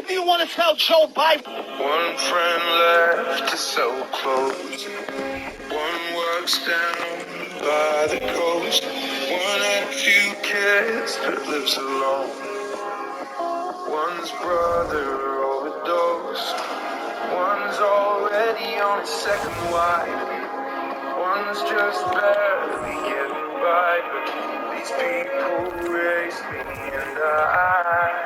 do you want to tell Joe Biden? One friend left is so close. One works down by the coast. One had a few kids but lives alone. One's brother overdosed. One's already on his second wife. One's just barely getting by. But these people raised me and I.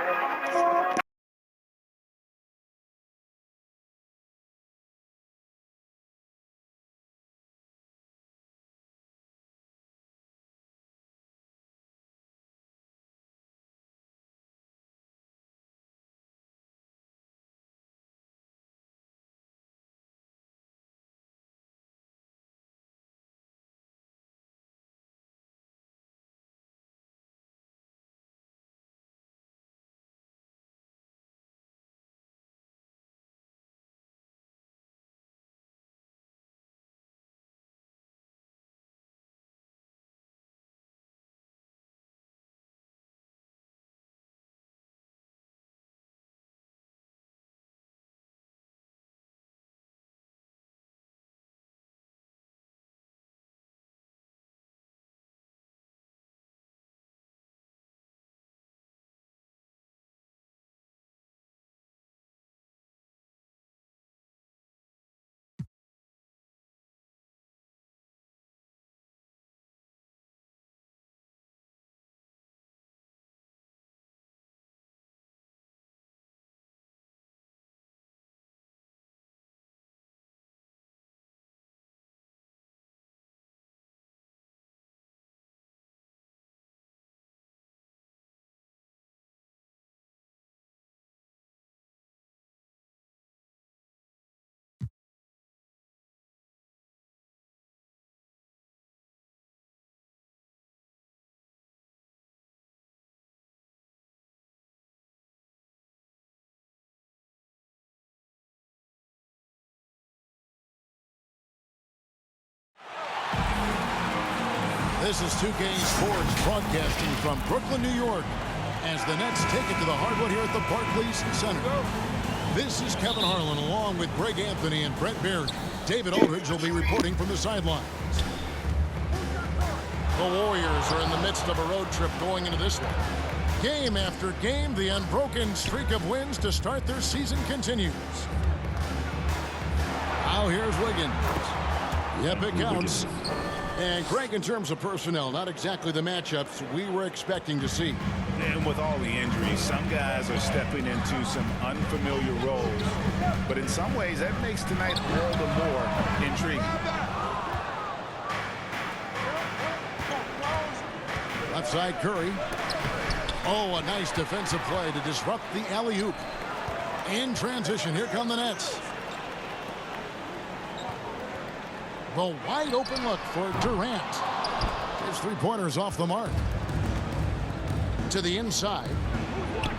This is 2K Sports broadcasting from Brooklyn, New York, as the Nets take it to the hardwood here at the Barclays Center. This is Kevin Harlan along with Greg Anthony and Brett Baird. David Aldridge will be reporting from the sidelines. The Warriors are in the midst of a road trip going into this one. Game after game, the unbroken streak of wins to start their season continues. Now here's Wiggins. Yep, it counts. And Greg, in terms of personnel, not exactly the matchups we were expecting to see. And with all the injuries, some guys are stepping into some unfamiliar roles. But in some ways, that makes tonight all the more intriguing. Left side, Curry. Oh, a nice defensive play to disrupt the alley-oop. In transition, here come the Nets. The wide open look for Durant. His three-pointers off the mark. To the inside.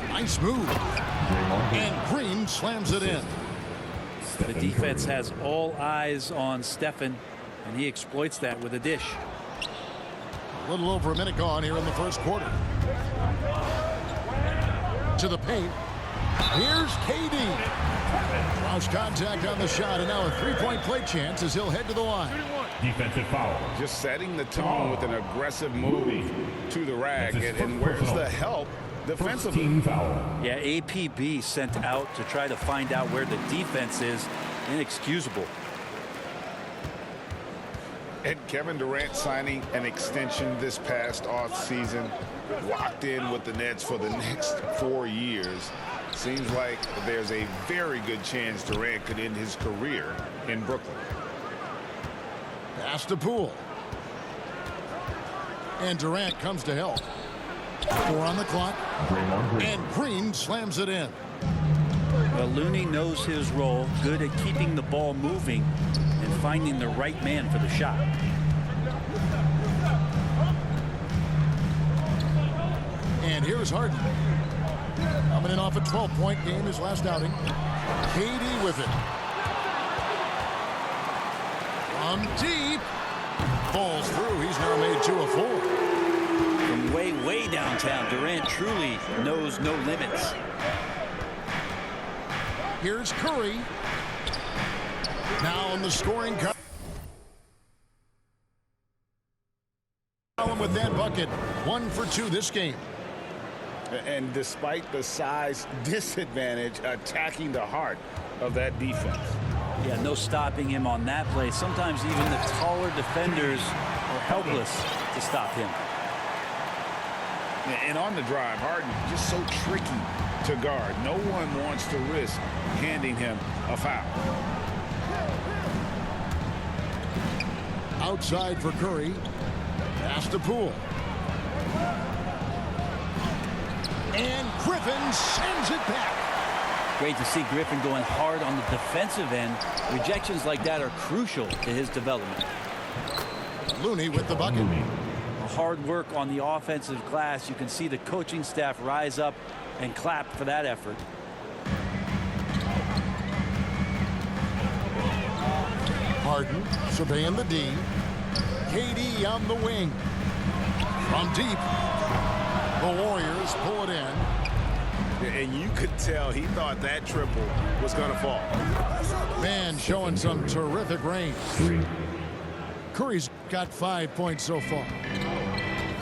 Nice move. And Green slams it in. The defense has all eyes on Stephen, and he exploits that with a dish. A little over a minute gone here in the first quarter. To the paint. Here's KD. Cross contact on the shot, and now a three-point play chance as he'll head to the line. Defensive foul. Just setting the tone with an aggressive move to the rack. And where's the help defensively? Team foul. Yeah, APB sent out to try to find out where the defense is. Inexcusable. And Kevin Durant signing an extension this past offseason, locked in with the Nets for the next 4 years. Seems like there's a very good chance Durant could end his career in Brooklyn. Pass to Poole. And Durant comes to help. 4 on the clock. And Green slams it in. Well, Looney knows his role, good at keeping the ball moving and finding the right man for the shot. And here's Harden. Coming in off a 12-point game his last outing. KD with it. From deep. Falls through. He's now made 2 of 4. From way downtown, Durant truly knows no limits. Here's Curry. Now on the scoring column with that bucket. 1 for 2 this game. And despite the size disadvantage, attacking the heart of that defense. Yeah, no stopping him on that play. Sometimes even the taller defenders are helpless to stop him. And on the drive, Harden just so tricky to guard. No one wants to risk handing him a foul. Outside for Curry. Pass to Poole. And Griffin sends it back. Great to see Griffin going hard on the defensive end. Rejections like that are crucial to his development. Looney with the bucket. Hard work on the offensive glass. You can see the coaching staff rise up and clap for that effort. Harden surveying the D. KD on the wing. From deep. The Warriors pull it in. And you could tell he thought that triple was going to fall. Man showing some terrific range. Curry's got 5 points so far.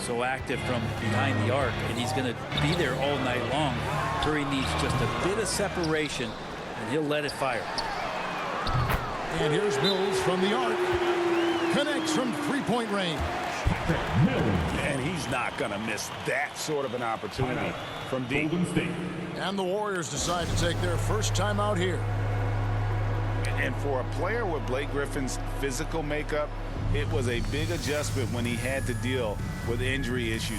So active from behind the arc, and he's going to be there all night long. Curry needs just a bit of separation, and he'll let it fire. And here's Mills from the arc. Connects from three-point range. And he's not going to miss that sort of an opportunity from deep. And the Warriors decide to take their first time out here. And for a player with Blake Griffin's physical makeup, it was a big adjustment when he had to deal with injury issues.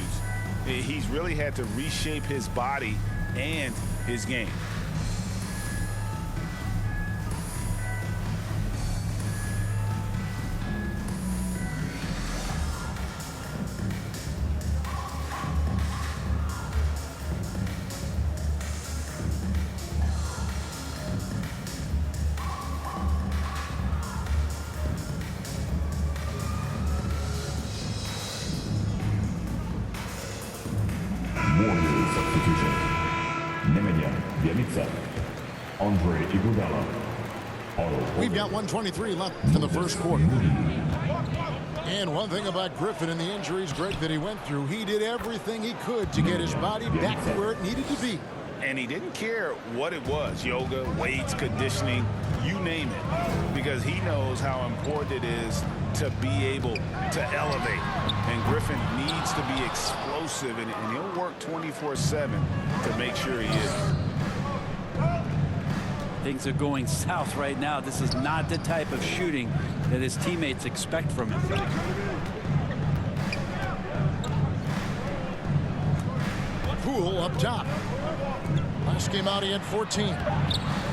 He's really had to reshape his body and his game. Warriors substitution. Nemanja Bjelica, Andre Iguodala. We've got 1:23 left in the first quarter. And one thing about Griffin and the injuries, Greg, that he went through, he did everything he could to get his body back to where it needed to be. And he didn't care what it was, yoga, weights, conditioning, you name it, because he knows how important it is to be able to elevate. And Griffin needs to be explosive, and he'll work 24/7 to make sure he is. Things are going south right now. This is not the type of shooting that his teammates expect from him. Poole up top. Last game out, he had 14.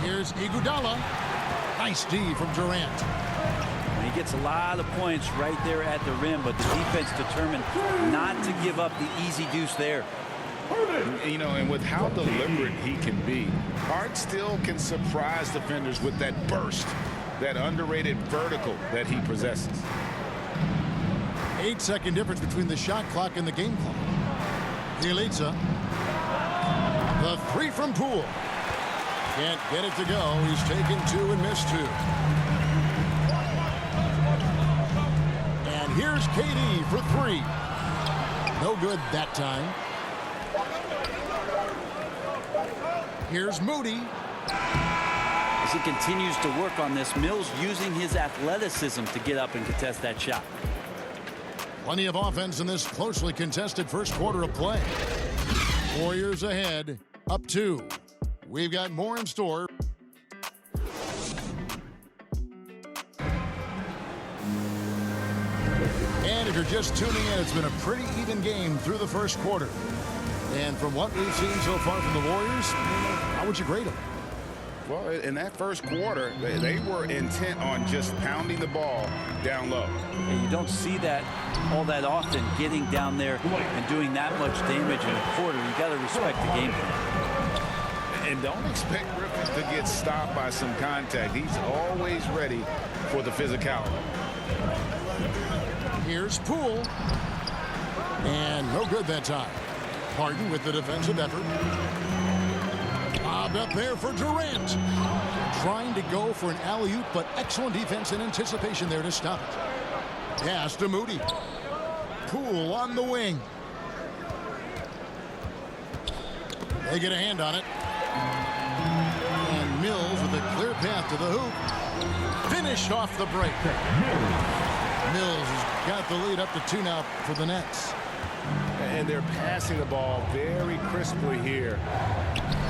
Here's Iguodala. Nice D from Durant. He gets a lot of points right there at the rim, but the defense determined not to give up the easy deuce there. You know, and with how deliberate he can be, Hart still can surprise defenders with that burst, that underrated vertical that he possesses. 8-second difference between the shot clock and the game clock. Bjelica. The three from Poole. Can't get it to go. He's taken 2 and missed 2. And here's KD for 3. No good that time. Here's Moody. As he continues to work on this, Mills using his athleticism to get up and contest that shot. Plenty of offense in this closely contested first quarter of play. Warriors ahead, up 2. We've got more in store. And if you're just tuning in, it's been a pretty even game through the first quarter. And from what we've seen so far from the Warriors, how would you grade them? Well, in that first quarter, they were intent on just pounding the ball down low. And you don't see that all that often, getting down there and doing that much damage in a quarter. You got to respect the game plan. And don't expect Griffin to get stopped by some contact. He's always ready for the physicality. Here's Poole. And no good that time. Harden with the defensive effort. Lobbed up there for Durant. Trying to go for an alley-oop, but excellent defense and anticipation there to stop it. Pass to Moody. Poole on the wing. They get a hand on it. And Mills with a clear path to the hoop. Finished off the break. Mills has got the lead up to 2 now for the Nets. And they're passing the ball very crisply here.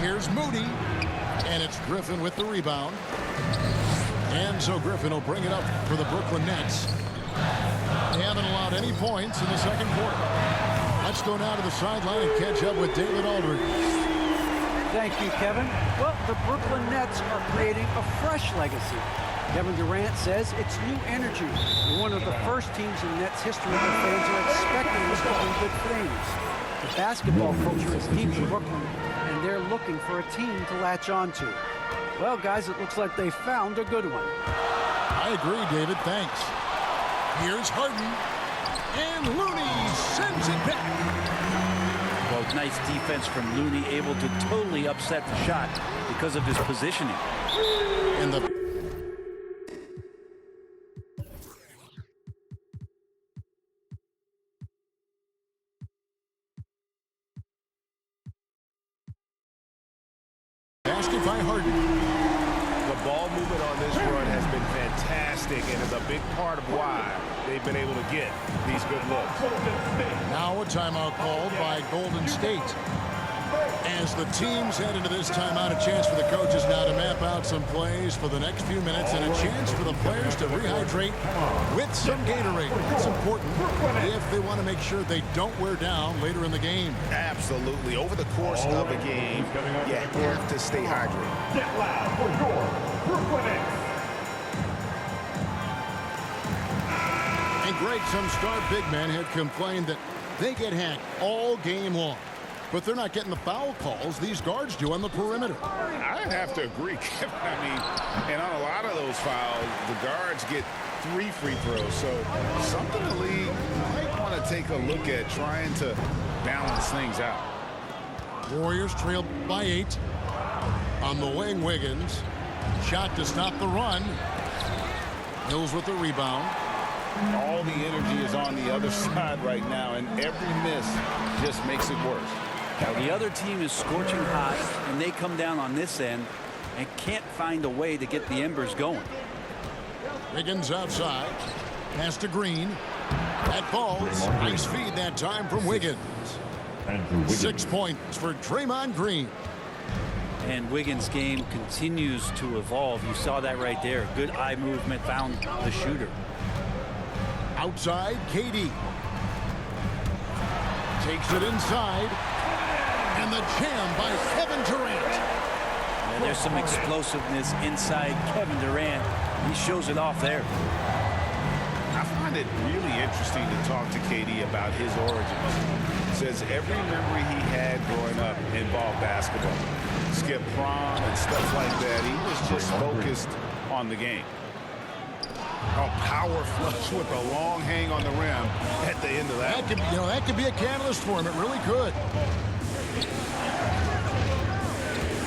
Here's Moody. And it's Griffin with the rebound. And so Griffin will bring it up for the Brooklyn Nets. They haven't allowed any points in the second quarter. Let's go now to the sideline and catch up with David Aldridge. Thank you, Kevin. Well, the Brooklyn Nets are creating a fresh legacy. Kevin Durant says it's new energy. We're one of the first teams in Nets history where fans are expecting us to do good things. The basketball culture is deep in Brooklyn, and they're looking for a team to latch on to. Well, guys, it looks like they found a good one. I agree, David. Thanks. Here's Harden. And Looney sends it back. Well, nice defense from Looney, able to totally upset the shot because of his positioning. And the basket by Harden. The ball movement on this run has been fantastic and is a big part of why they've been able to get these good looks. Now a timeout called by Golden State. As the teams head into this timeout, a chance for the coaches now to map out some plays for the next few minutes and a chance for the players to rehydrate with some Gatorade. It's important if they want to make sure they don't wear down later in the game. Absolutely. Over the course of a game, you have to stay hydrated. Get loud for your Brooklyn Nets. And Greg, some star big men had complained that they get hacked all game long. But they're not getting the foul calls these guards do on the perimeter. I have to agree, Kevin. I mean, and on a lot of those fouls, the guards get 3 free throws. So something the league might want to take a look at trying to balance things out. Warriors trailed by 8. On the wing, Wiggins. Shot to stop the run. Mills with the rebound. All the energy is on the other side right now, and every miss just makes it worse. Now, the other team is scorching hot, and they come down on this end and can't find a way to get the embers going. Wiggins outside. Pass to Green. That falls. Nice feed that time from Wiggins. 6 points for Draymond Green. And Wiggins' game continues to evolve. You saw that right there. Good eye movement, found the shooter. Outside, KD. Takes it inside. And the jam by Kevin Durant. Yeah, there's some explosiveness inside Kevin Durant. He shows it off there. I find it really interesting to talk to KD about his origins. Says every memory he had growing up involved basketball. Skip prom and stuff like that. He was just focused on the game. A power flush with a long hang on the rim at the end of that. That could be a catalyst for him. It really could.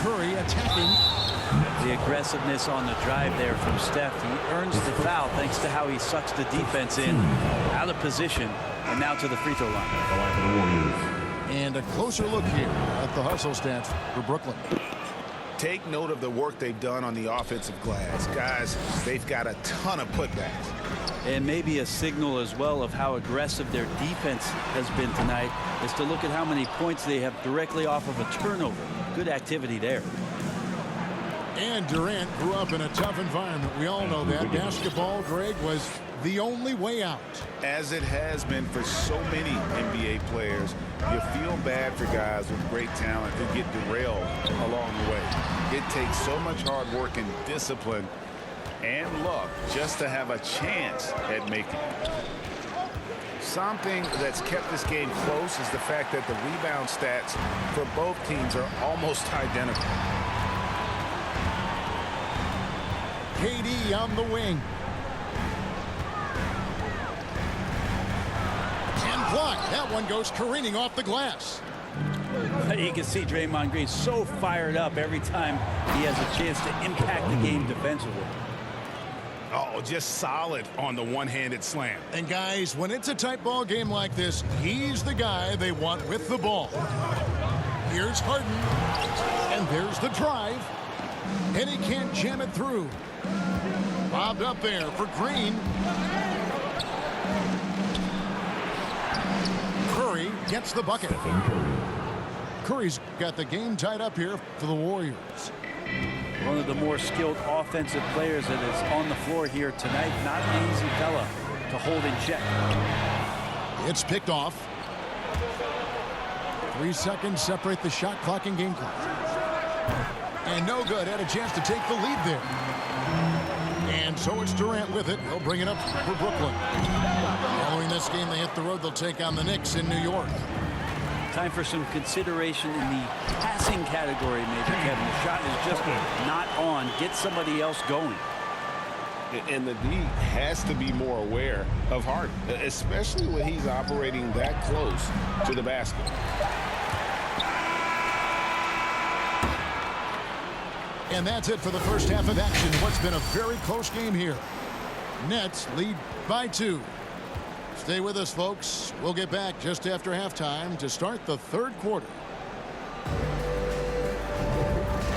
Curry attacking. The aggressiveness on the drive there from Steph. He earns the foul thanks to how he sucks the defense in. Out of position and now to the free throw line. And a closer look here at the hustle stats for Brooklyn. Take note of the work they've done on the offensive glass. Guys, they've got a ton of putbacks. And maybe a signal as well of how aggressive their defense has been tonight is to look at how many points they have directly off of a turnover. Good activity there. And Durant grew up in a tough environment. We all know that. Basketball, Greg, was the only way out. As it has been for so many NBA players, you feel bad for guys with great talent who get derailed along the way. It takes so much hard work and discipline and luck just to have a chance at making it. Something that's kept this game close is the fact that the rebound stats for both teams are almost identical. KD on the wing. And blocked. That one goes careening off the glass. You can see Draymond Green so fired up every time he has a chance to impact the game defensively. Oh, just solid on the one-handed slam. And guys, when it's a tight ball game like this, he's the guy they want with the ball. Here's Harden, and there's the drive, and he can't jam it through. Bobbed up there for Green. Curry gets the bucket. Curry's got the game tied up here for the Warriors. One of the more skilled offensive players that is on the floor here tonight. Not an easy fella to hold in check. It's picked off. 3 seconds separate the shot clock and game clock. And no good. Had a chance to take the lead there. And so it's Durant with it. He'll bring it up for Brooklyn. Following this game, they hit the road. They'll take on the Knicks in New York. Time for some consideration in the passing category, maybe, Kevin. The shot is just not on. Get somebody else going. And the D has to be more aware of Harden, especially when he's operating that close to the basket. And that's it for the first half of action. What's been a very close game here. Nets lead by 2. Stay with us, folks. We'll get back just after halftime to start the third quarter.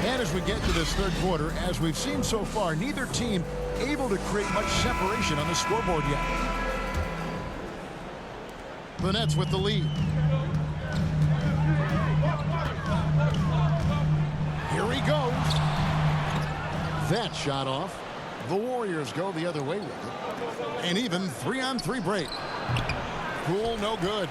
And as we get to this third quarter, as we've seen so far, neither team able to create much separation on the scoreboard yet. The Nets with the lead. Here he goes. That shot off. The Warriors go the other way with it. An even 3-on-3 break. Poole, no good.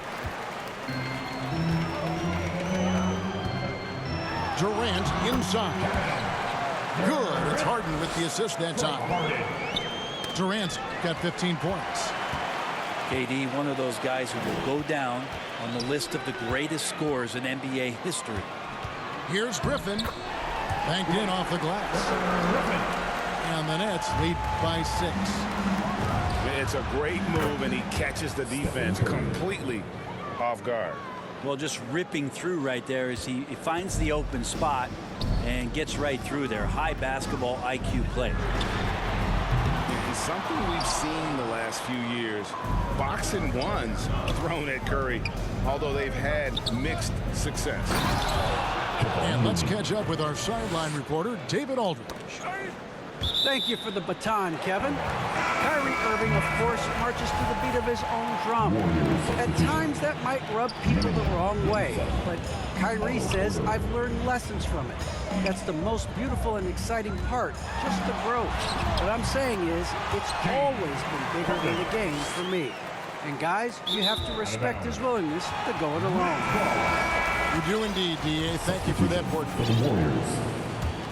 Durant inside. Good. It's Harden with the assist that time. Durant's got 15 points. KD, one of those guys who will go down on the list of the greatest scorers in NBA history. Here's Griffin. Banked in off the glass. And the Nets lead by 6. It's a great move, and he catches the defense completely off guard. Well, just ripping through right there as he finds the open spot and gets right through there. High basketball IQ play. It's something we've seen the last few years. Box and ones thrown at Curry, although they've had mixed success. And let's catch up with our sideline reporter, David Aldridge. Thank you for the baton, Kevin. Kyrie Irving, of course, marches to the beat of his own drum. At times, that might rub people the wrong way, but Kyrie says, I've learned lessons from it. That's the most beautiful and exciting part, just the growth. What I'm saying is, it's always been bigger than the game for me. And guys, you have to respect his willingness to go it alone. You do indeed, D.A. Thank you for that portrait.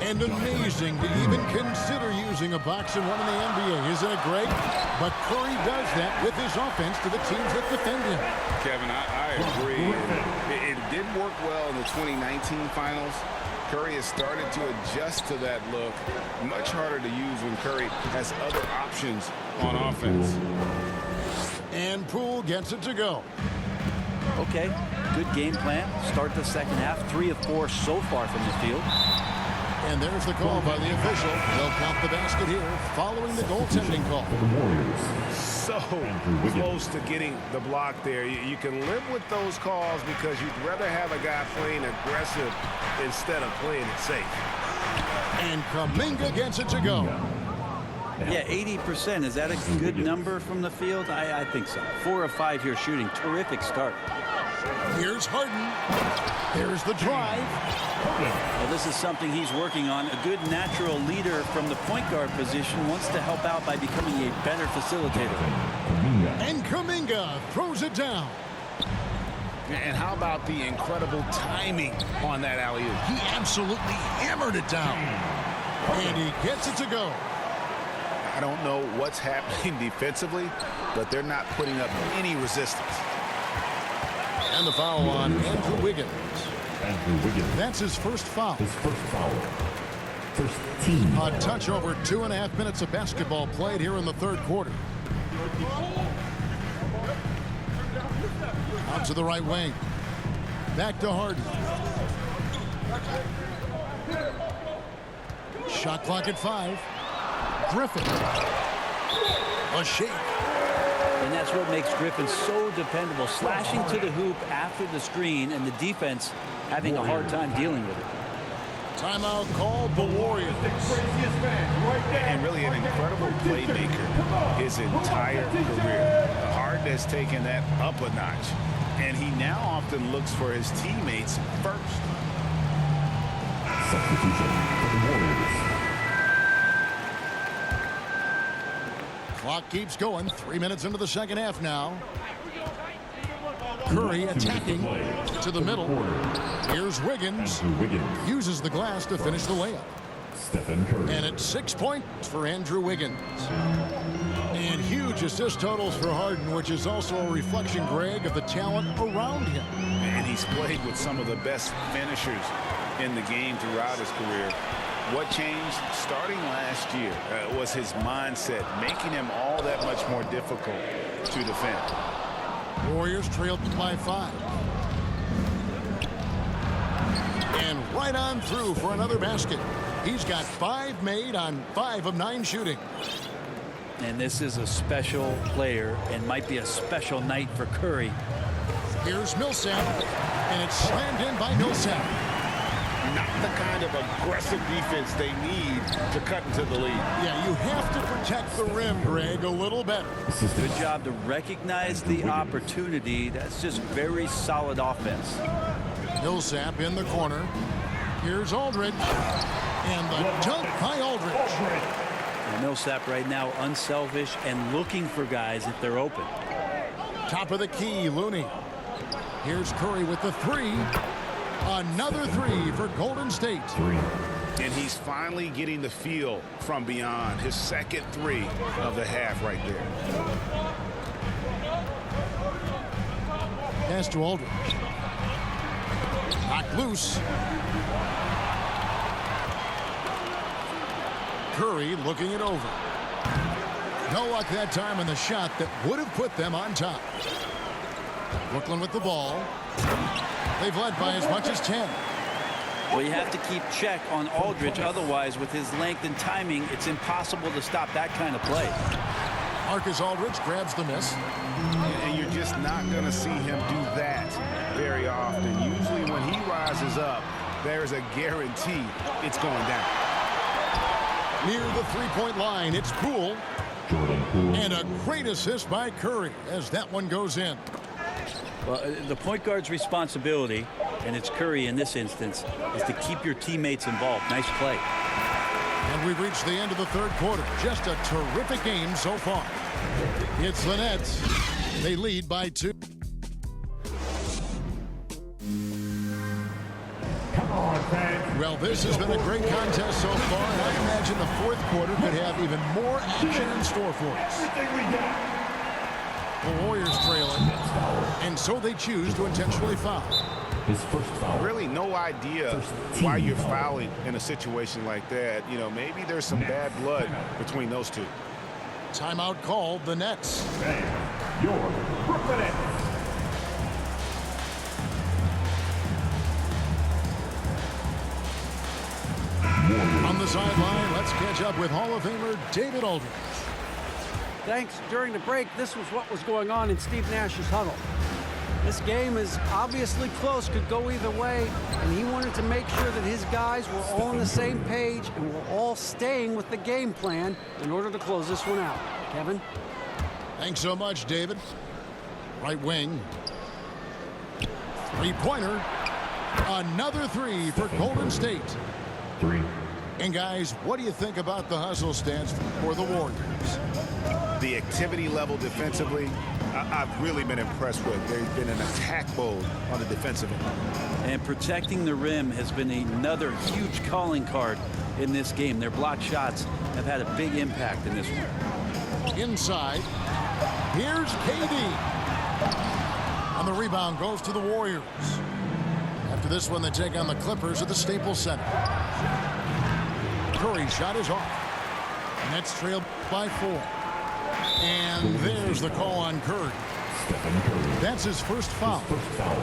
And amazing to even consider using a box and one in the NBA. Isn't it great? But Curry does that with his offense to the teams that defend him. Kevin, I agree. It did work well in the 2019 finals. Curry has started to adjust to that look. Much harder to use when Curry has other options on offense. And Poole gets it to go. Okay, good game plan. Start the second half. 3 of 4 so far from the field. And there's the call by the official. They'll count the basket here following the goaltending call. So close to getting the block there. You can live with those calls because you'd rather have a guy playing aggressive instead of playing it safe. And Kuminga gets it to go. Yeah, 80%. Is that a good number from the field? I think so. 4 of 5 here shooting. Terrific start. Here's Harden. There's the drive. Well, this is something he's working on. A good natural leader from the point guard position wants to help out by becoming a better facilitator. And Kuminga throws it down. And how about the incredible timing on that alley-oop? He absolutely hammered it down. And he gets it to go. I don't know what's happening defensively, but they're not putting up any resistance. And the foul on Andrew Wiggins. That's his first foul. First team. A touch over 2.5 minutes of basketball played here in the third quarter. Out to the right wing. Back to Harden. Shot clock at 5. Griffin. A shake. And that's what makes Griffin so dependable, slashing to the hoop after the screen, and the defense having a hard time dealing with it. Timeout called the Warriors. And really an incredible playmaker his entire career. Harden has taken that up a notch, and he now often looks for his teammates first. Substitution for the Warriors. Clock keeps going. 3 minutes into the second half now. Curry attacking to the middle. Here's Wiggins. Andrew Wiggins. Uses the glass to finish the layup. Stephen Curry. And it's 6 points for Andrew Wiggins. And huge assist totals for Harden, which is also a reflection, Greg, of the talent around him. And he's played with some of the best finishers in the game throughout his career. What changed starting last year was his mindset, making him all that much more difficult to defend. Warriors trailed by 5. And right on through for another basket. He's got 5 made on 5 of 9 shooting. And this is a special player and might be a special night for Curry. Here's Millsap, and it's slammed in by Millsap. Not the kind of aggressive defense they need to cut into the lead. Yeah, you have to protect the rim, Greg, a little better. Good job to recognize the opportunity. That's just very solid offense. Millsap in the corner. Here's Aldridge. And the dunk by Aldridge. And Millsap right now unselfish and looking for guys if they're open. Top of the key, Looney. Here's Curry with the 3. Another 3 for Golden State. 3. And he's finally getting the feel from beyond. His second 3 of the half right there. Pass to Aldridge. Knocked loose. Curry looking it over. No luck that time on the shot that would have put them on top. Brooklyn with the ball. They've led by as much as 10. Well, you have to keep check on Aldridge. Otherwise, with his length and timing, it's impossible to stop that kind of play. Marcus Aldridge grabs the miss. And you're just not going to see him do that very often. Usually when he rises up, there's a guarantee it's going down. Near the three-point line, it's Poole. Jordan Poole. And a great assist by Curry as that one goes in. Well, the point guard's responsibility, and it's Curry in this instance, is to keep your teammates involved. Nice play. And we've reached the end of the third quarter. Just a terrific game so far. It's the Nets. They lead by 2. Come on, fans. Well, this has been a great contest so far, and I imagine the fourth quarter could have even more action in store for us. The Warriors trailing, and so they choose to intentionally foul. His first foul. Really no idea why you're fouling in a situation like that. You know, maybe there's some bad blood between those two. Timeout called, the Nets. Your Brooklyn Nets. On the sideline, let's catch up with Hall of Famer David Aldridge. Thanks. During the break, this was what was going on in Steve Nash's huddle. This game is obviously close, could go either way, and he wanted to make sure that his guys were all on the same page and were all staying with the game plan in order to close this one out. Kevin? Thanks so much, David. Right wing. Three-pointer. Another 3 for Golden State. 3. And guys, what do you think about the hustle stats for the Warriors? The activity level defensively, I've really been impressed with. There's been an attack mode on the defensive end. And protecting the rim has been another huge calling card in this game. Their block shots have had a big impact in this one. Inside. Here's KD. On the rebound goes to the Warriors. After this one, they take on the Clippers at the Staples Center. Curry shot is off. Nets trailed by 4. And there's the call on Curry. Stephen Curry. That's his first foul. First foul.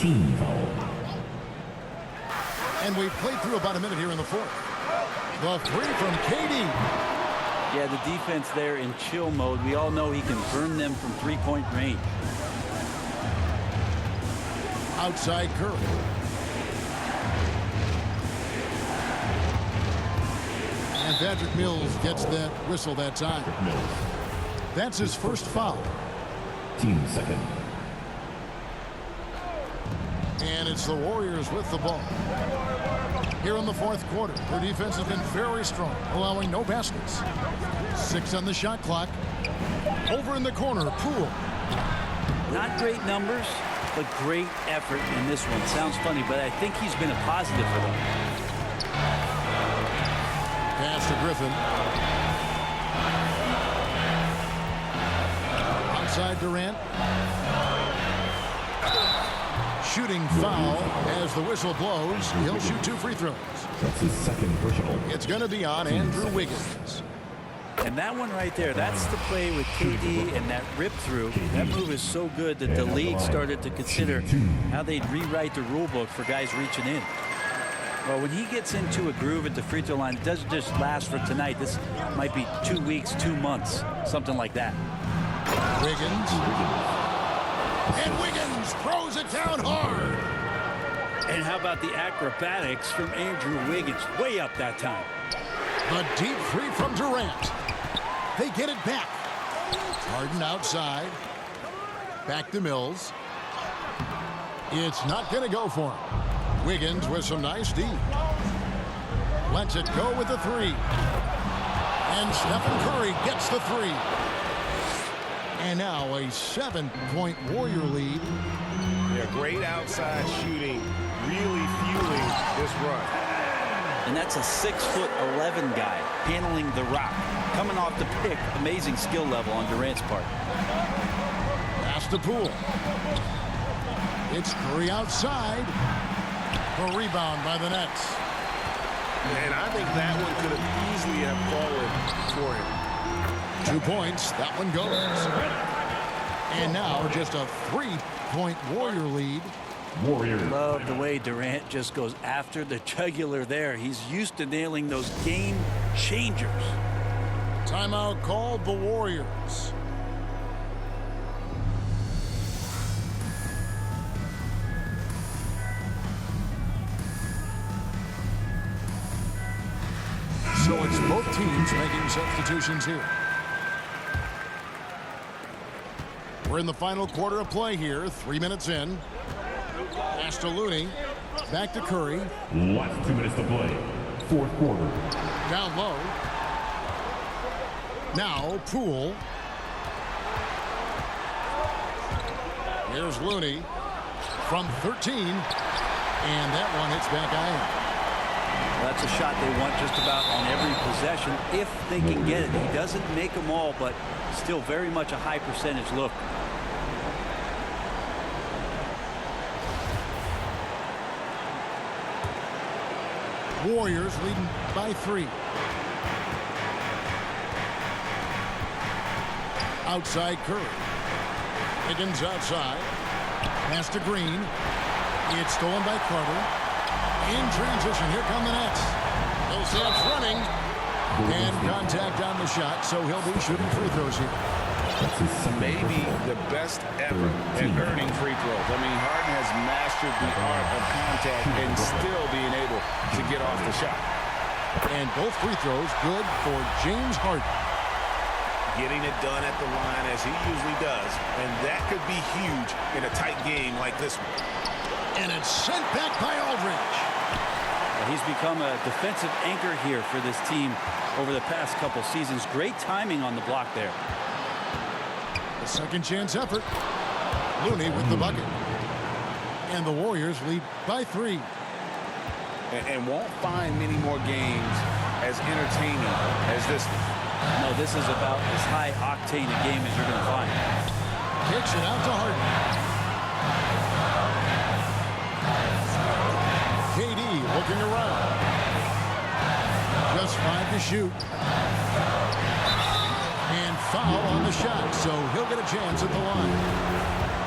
Team foul. And we've played through about a minute here in the fourth. The three from KD. Yeah, the defense there in chill mode. We all know he can burn them from three-point range. Outside Curry. And Patrick Mills gets that whistle that time. Mills. That's his first foul. Team second. And it's the Warriors with the ball. Here in the fourth quarter, their defense has been very strong, allowing no baskets. 6 on the shot clock. Over in the corner, Poole. Not great numbers, but great effort in this one. Sounds funny, but I think he's been a positive for them. Pass to Griffin. Outside Durant. Shooting foul as the whistle blows. He'll shoot 2 free throws. That's his second personal. It's going to be on Andrew Wiggins. And that one right there, that's the play with KD and that rip through. That move is so good that the league started to consider how they'd rewrite the rule book for guys reaching in. Well, when he gets into a groove at the free throw line, it doesn't just last for tonight. This might be 2 weeks, 2 months, something like that. Wiggins. And Wiggins throws it down hard. And how about the acrobatics from Andrew Wiggins? Way up that time. The deep three from Durant. They get it back. Harden outside. Back to Mills. It's not going to go for him. Wiggins with some nice D. Lets it go with the three. And Stephen Curry gets the three. And now a 7-point Warrior lead. Yeah, great outside shooting, really fueling this run. And that's a 6'11" guy handling the rock. Coming off the pick, amazing skill level on Durant's part. Pass to Poole. It's Curry outside. The rebound by the Nets. And I think that one could have easily have fallen for him. 2 points. That one goes. And now just a 3-point Warrior lead. Warriors. Love the way Durant just goes after the jugular there. He's used to nailing those game changers. Timeout called the Warriors. So it's both teams making substitutions here. We're in the final quarter of play here. 3 minutes in. Pass to Looney. Back to Curry. Last 2 minutes to play. Fourth quarter. Down low. Now Poole. Here's Looney from 13. And that one hits back iron. Well, that's a shot they want just about on every possession if they can get it. He doesn't make them all, but still very much a high percentage look. Warriors leading by 3. Outside Curry. Higgins outside. Pass to Green. It's stolen by Carter. In transition, here come the Nets. Millsap's running. And contact on the shot, so he'll be shooting free throws here. That's his second Maybe personal. the best ever at earning free throws. I mean, Harden has mastered the art of contact and still being able to get off the shot. And both free throws good for James Harden. Getting it done at the line as he usually does. And that could be huge in a tight game like this one. And it's sent back by Aldridge. He's become a defensive anchor here for this team over the past couple seasons. Great timing on the block there. A second chance effort. Looney with the bucket. And the Warriors lead by 3. And won't find many more games as entertaining as this one. No, this is about as high octane a game as you're going to find. Kicks it out to Harden. KD looking around. Just 5 to shoot. And foul on the shot, so he'll get a chance at the line.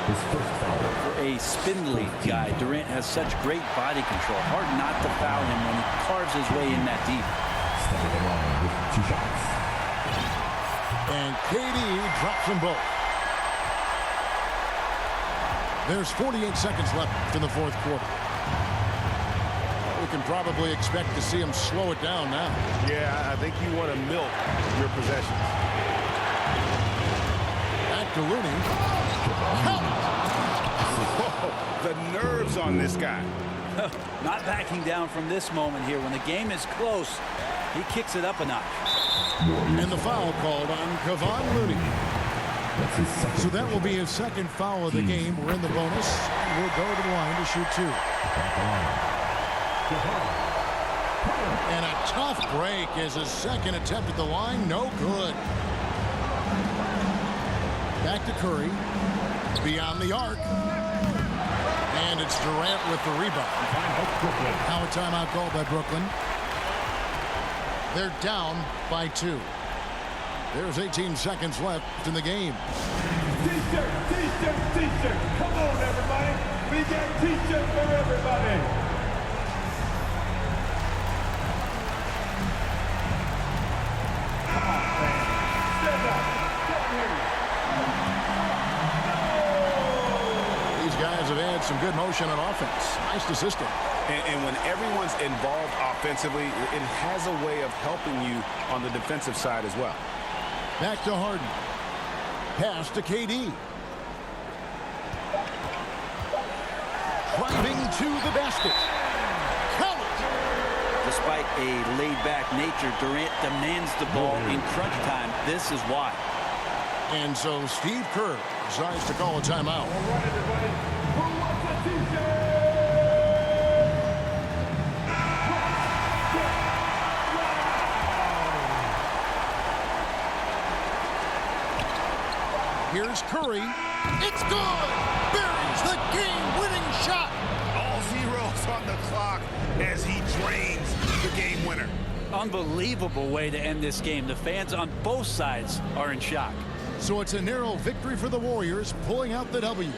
His first foul. For a spindly guy, Durant has such great body control. Hard not to foul him when he carves his way in that deep. Stepping the line with 2 shots. And KD drops them both. There's 48 seconds left in the fourth quarter. We can probably expect to see him slow it down now. Yeah, I think you want to milk your possessions. Back to Looney. Count it. Whoa, the nerves on this guy. Not backing down from this moment here. When the game is close, he kicks it up a notch. And the foul called on Kevon Looney. That's his second. So that will be his second foul of the game. We're in the bonus. We'll go to the line to shoot 2. At the line. And a tough break as his second attempt at the line. No good. Back to Curry. Beyond the arc. And it's Durant with the rebound. Now a timeout called by Brooklyn. They're down by 2. There's 18 seconds left in the game. T-shirt, T-shirt, T-shirt. Come on, everybody. We got T-shirts for everybody. Come on, man. Stand up. Come here. These guys have had some good motion on offense. Nice to system. And when everyone's involved offensively, it has a way of helping you on the defensive side as well. Back to Harden. Pass to KD. Driving to the basket. Count it. Despite a laid-back nature, Durant demands the ball in crunch time. This is why. And so Steve Kerr decides to call a timeout. All right, everybody. Who wants a T-shirt? Here's Curry. It's good. Buries the game-winning shot. All zeros on the clock as he drains the game winner. Unbelievable way to end this game. The fans on both sides are in shock. So it's a narrow victory for the Warriors, pulling out the W.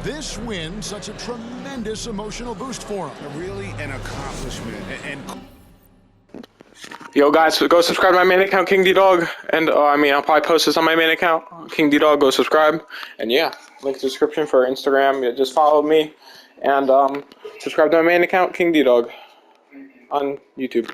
This win, such a tremendous emotional boost for them. Really an accomplishment. And Yo guys, go subscribe to my main account, King D Dog, and I'll probably post this on my main account, King D Dog. Go subscribe, and yeah, link in the description for Instagram. Yeah, just follow me, and subscribe to my main account, King D Dog, on YouTube.